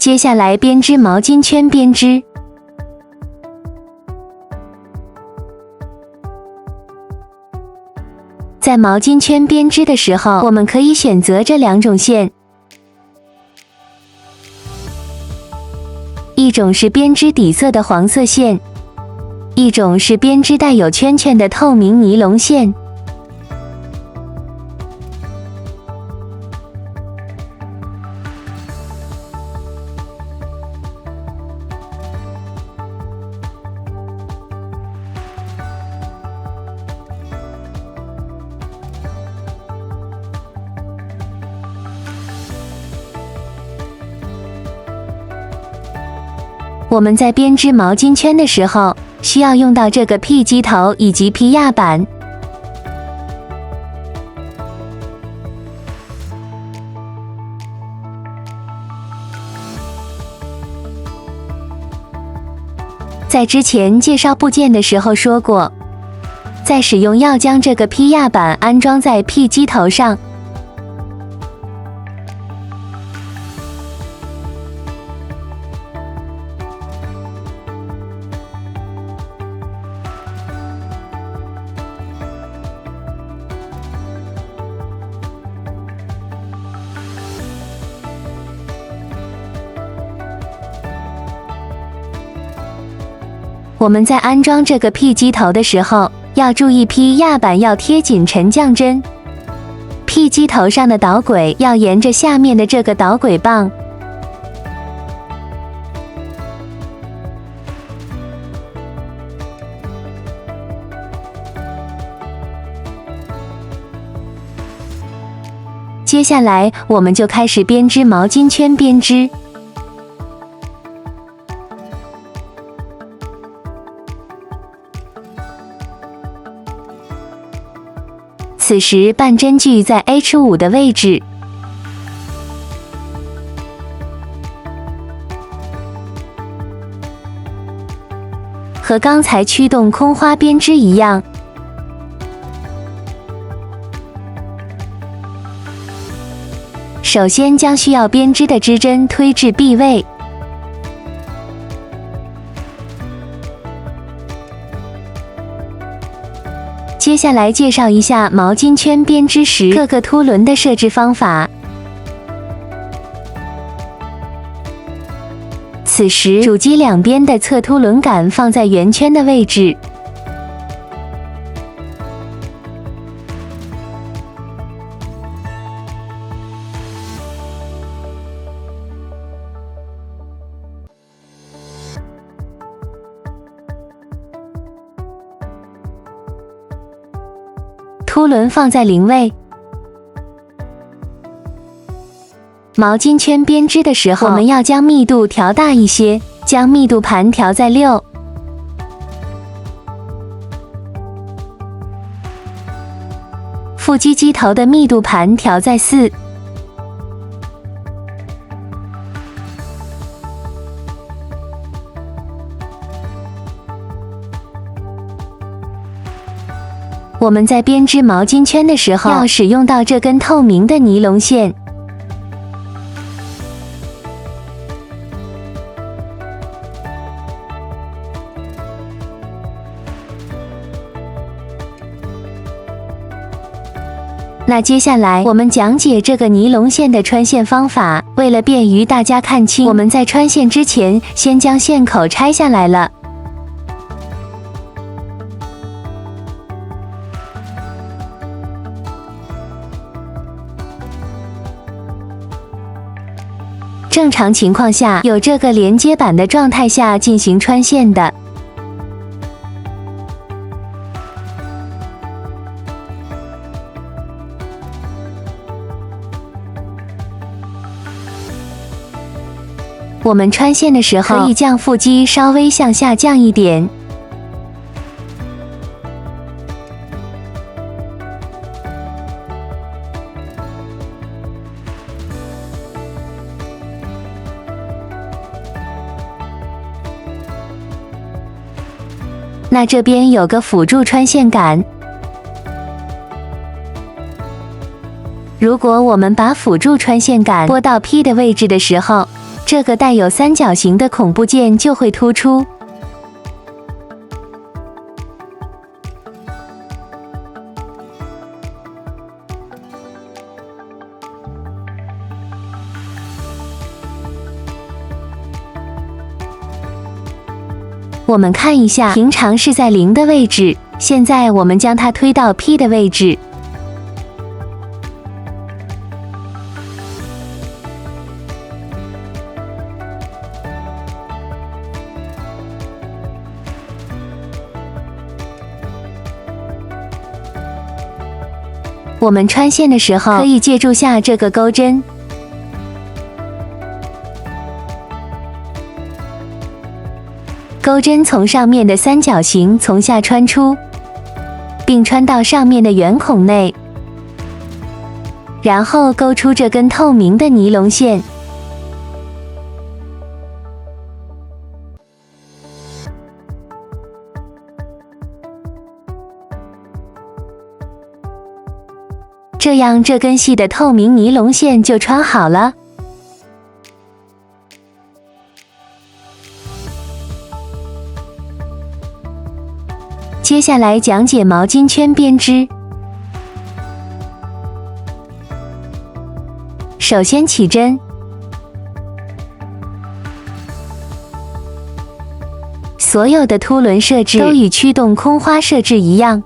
接下来编织毛巾圈编织。在毛巾圈编织的时候，我们可以选择这两种线，一种是编织底色的黄色线，一种是编织带有圈圈的透明尼龙线。我们在编织毛巾圈的时候，需要用到这个 P 机头以及 P 压板。在之前介绍部件的时候说过，在使用要将这个 P 压板安装在 P 机头上。我们在安装这个 P 机头的时候，要注意 P 压板要贴紧沉降针 ，P 机头上的导轨要沿着下面的这个导轨棒。接下来，我们就开始编织毛巾圈编织。此时半针距在 H5 的位置，和刚才驱动空花编织一样。首先将需要编织的织针推至 B 位。接下来介绍一下毛巾圈编织时各个凸轮的设置方法。此时主机两边的侧凸轮杆放在圆圈的位置。凸轮放在0位。毛巾圈编织的时候，我们要将密度调大一些，将密度盘调在6。腹肌机头的密度盘调在4。我们在编织毛巾圈的时候，要使用到这根透明的尼龙线。那接下来我们讲解这个尼龙线的穿线方法。为了便于大家看清，我们在穿线之前，先将线口拆下来了。正常情况下，有这个连接板的状态下进行穿线的。我们穿线的时候，可以将腹肌稍微向下降一点。那这边有个辅助穿线杆，如果我们把辅助穿线杆拨到 P 的位置的时候，这个带有三角形的孔部件就会突出。我们看一下，平常是在0的位置，现在我们将它推到 P 的位置。我们穿线的时候，可以借助下这个钩针。钩针从上面的三角形从下穿出，并穿到上面的圆孔内，然后勾出这根透明的尼龙线。这样，这根细的透明尼龙线就穿好了。接下来讲解毛巾圈编织。首先起针，所有的凸轮设置都与驱动空花设置一样。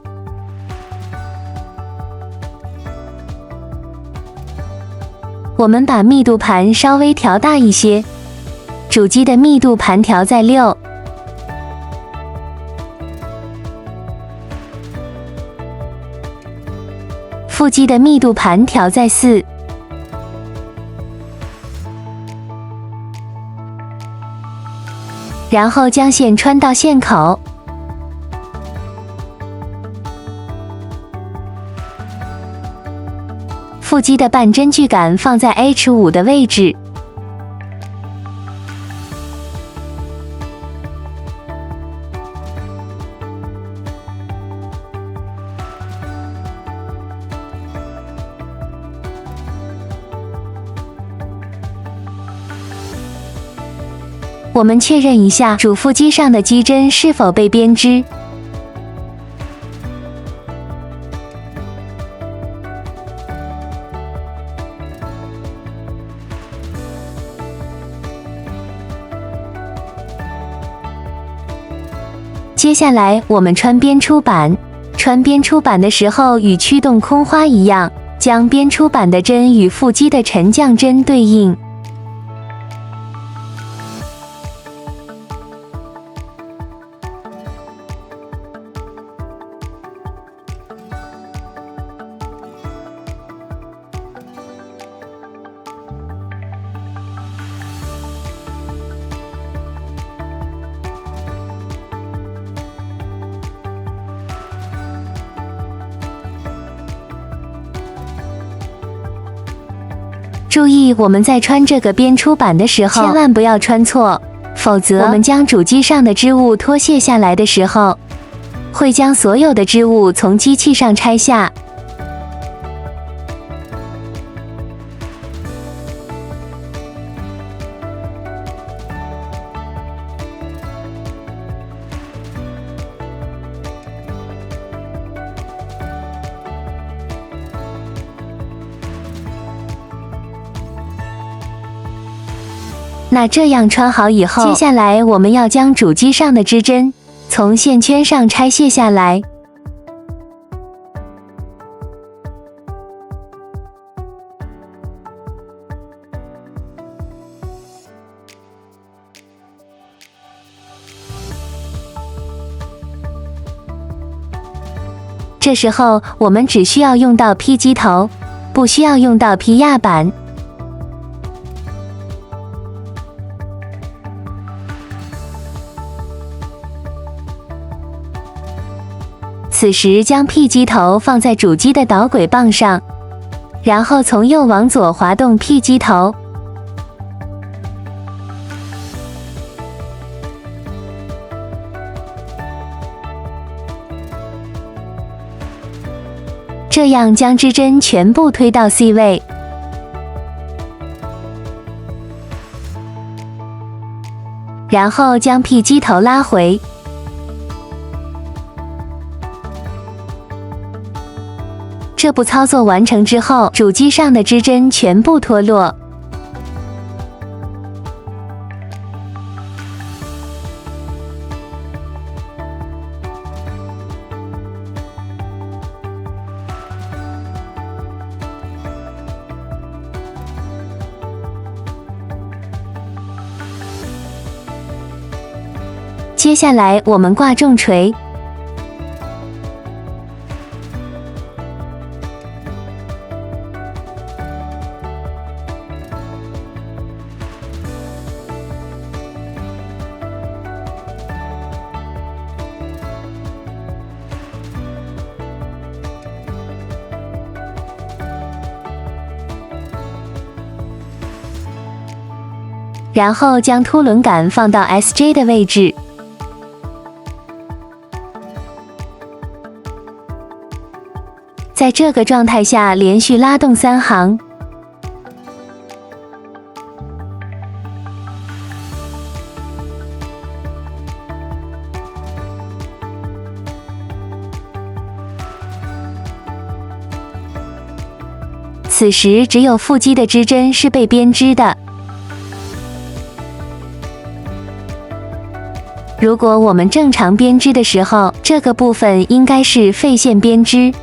我们把密度盘稍微调大一些，主机的密度盘调在6。副机的密度盘调在4，然后将线穿到线口，副机的半针距杆放在 H5 的位置。我们确认一下主副机上的机针是否被编织。接下来我们穿编出板。穿编出板的时候与驱动空花一样，将编出板的针与副机的沉降针对应。注意，我们在穿这个编出板的时候，千万不要穿错，否则我们将主机上的织物脱卸下来的时候，会将所有的织物从机器上拆下。那这样穿好以后，接下来我们要将主机上的织针从线圈上拆卸下来。这时候我们只需要用到 P 机头，不需要用到 P 压板。此时将 P 机头放在主机的导轨棒上，然后从右往左滑动 P 机头。这样将织针全部推到 C 位。然后将 P 机头拉回。这步操作完成之后，主机上的支针全部脱落。接下来我们挂重锤，然后将凸轮杆放到 SJ 的位置。在这个状态下，连续拉动3行。此时只有副机的支针是被编织的。如果我们正常编织的时候，这个部分应该是废线编织。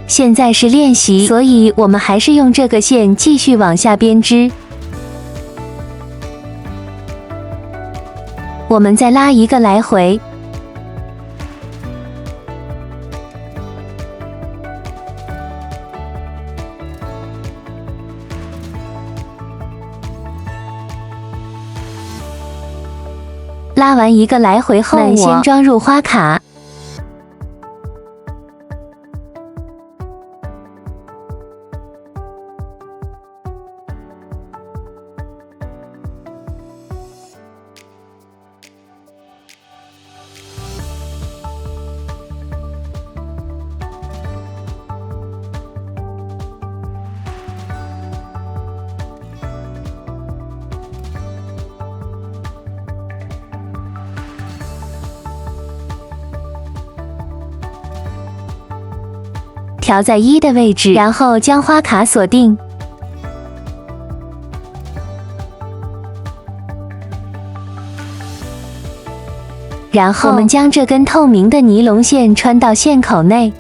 现在是练习，所以我们还是用这个线继续往下编织。我们再拉一个来回。拉完一个来回后，我们先装入花卡。调在1的位置，然后将花卡锁定。然后我们将这根透明的尼龙线穿到线口内。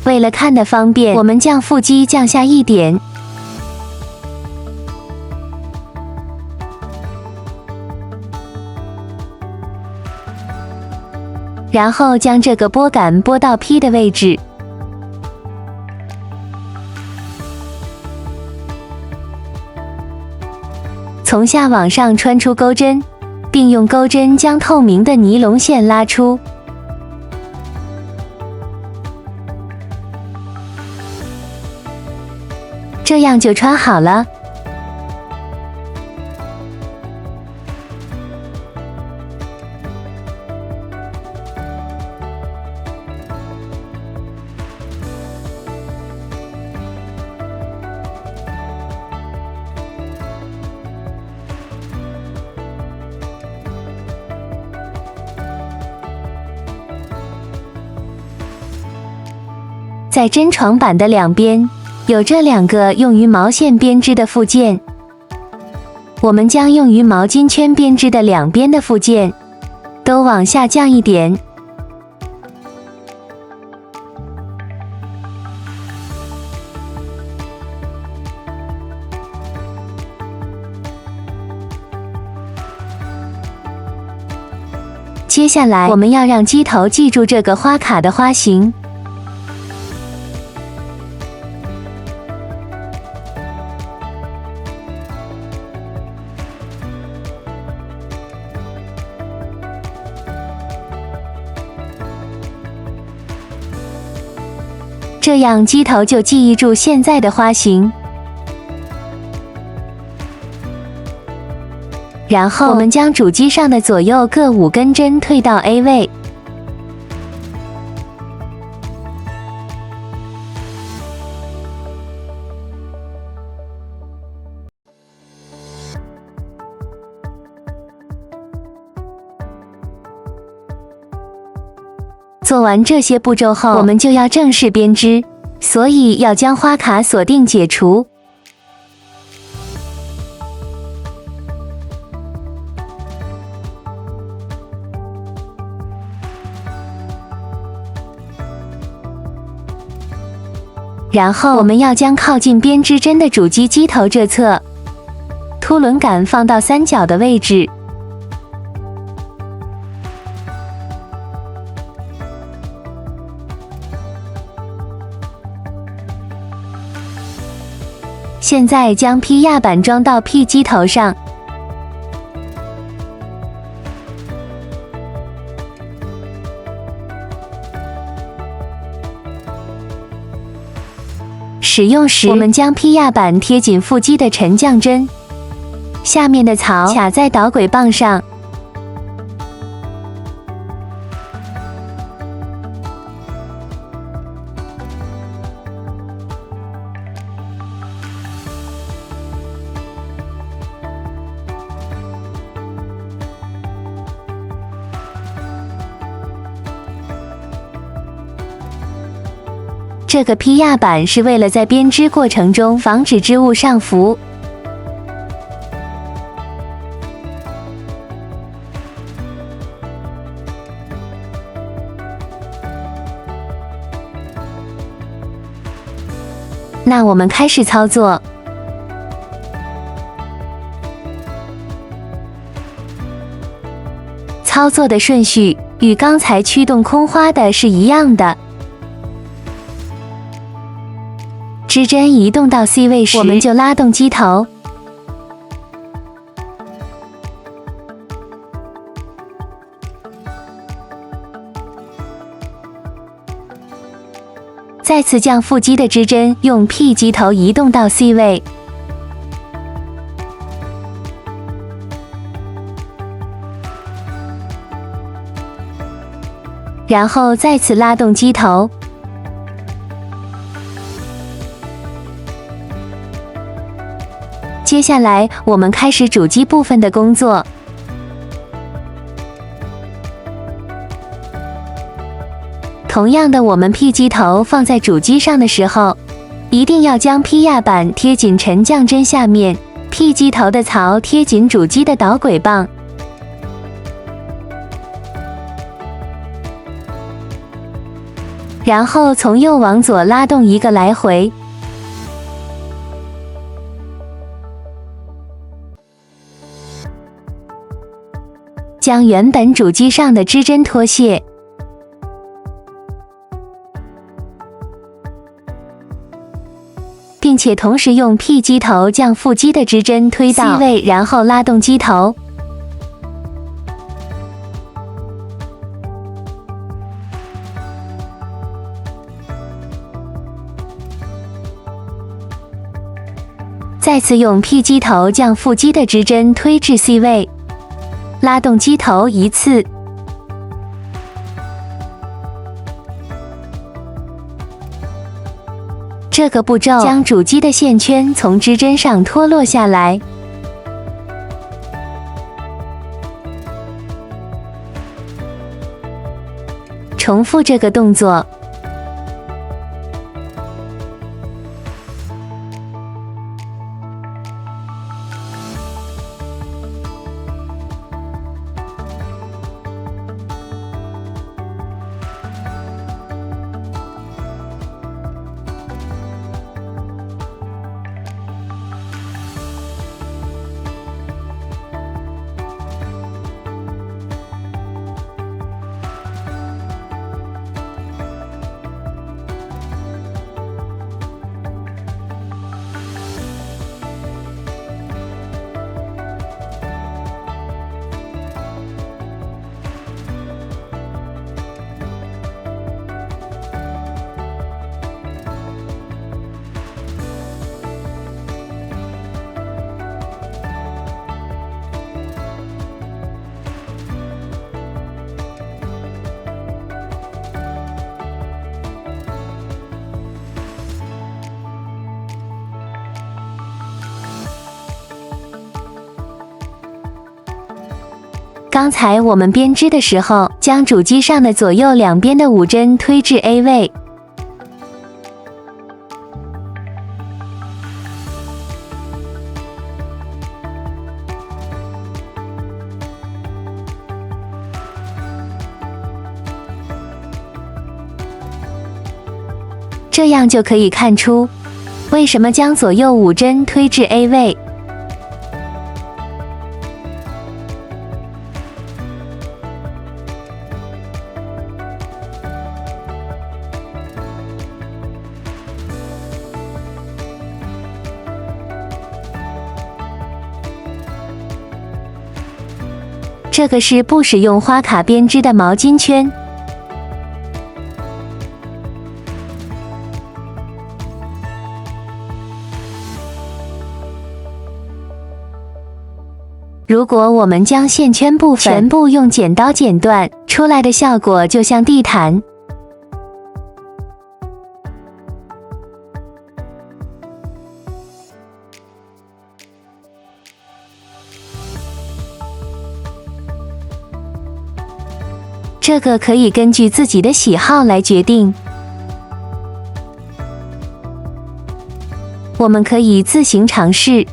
为了看得方便，我们将副机降下1点。然后将这个拨杆拨到 P 的位置，从下往上穿出钩针，并用钩针将透明的尼龙线拉出。这样就穿好了。在针床板的两边有这2个用于毛线编织的附件，我们将用于毛巾圈编织的两边的附件都往下降1点。接下来我们要让机头记住这个花卡的花型。这样机头就记忆住现在的花型。然后我们将主机上的左右各5根针退到 A 位，做完这些步骤后，我们就要正式编织，所以要将花卡锁定解除。然后我们要将靠近编织针的主机机头这侧凸轮杆放到三角的位置，现在将 P 压板装到 P 机头上，使用时，我们将 P 压板贴紧副机的沉降针，下面的槽卡在导轨棒上。这个 P 压板是为了在编织过程中防止织物上浮。那我们开始操作。操作的顺序与刚才驱动空花的是一样的。织针移动到 C 位时，我们就拉动机头，再次将副机的织针用 P 机头移动到 C 位，然后再次拉动机头。接下来，我们开始主机部分的工作。同样的，我们 P 机头放在主机上的时候，一定要将 P 压板贴紧沉降针下面 ，P 机头的槽贴紧主机的导轨棒。然后从右往左拉动一个来回。将原本主机上的织针脱卸，并且同时用 P 机头将副机的织针推到 C 位，然后拉动机头。再次用 P 机头将副机的织针推至 C 位。拉动机头一次，这个步骤将主机的线圈从织针上脱落下来。重复这个动作。刚才我们编织的时候，将主机上的左右两边的5针推至 A 位。这样就可以看出，为什么将左右5针推至 A 位。这个是不使用花卡编织的毛巾圈。如果我们将线圈部分全部用剪刀剪断，出来的效果就像地毯。这个可以根据自己的喜好来决定。我们可以自行尝试。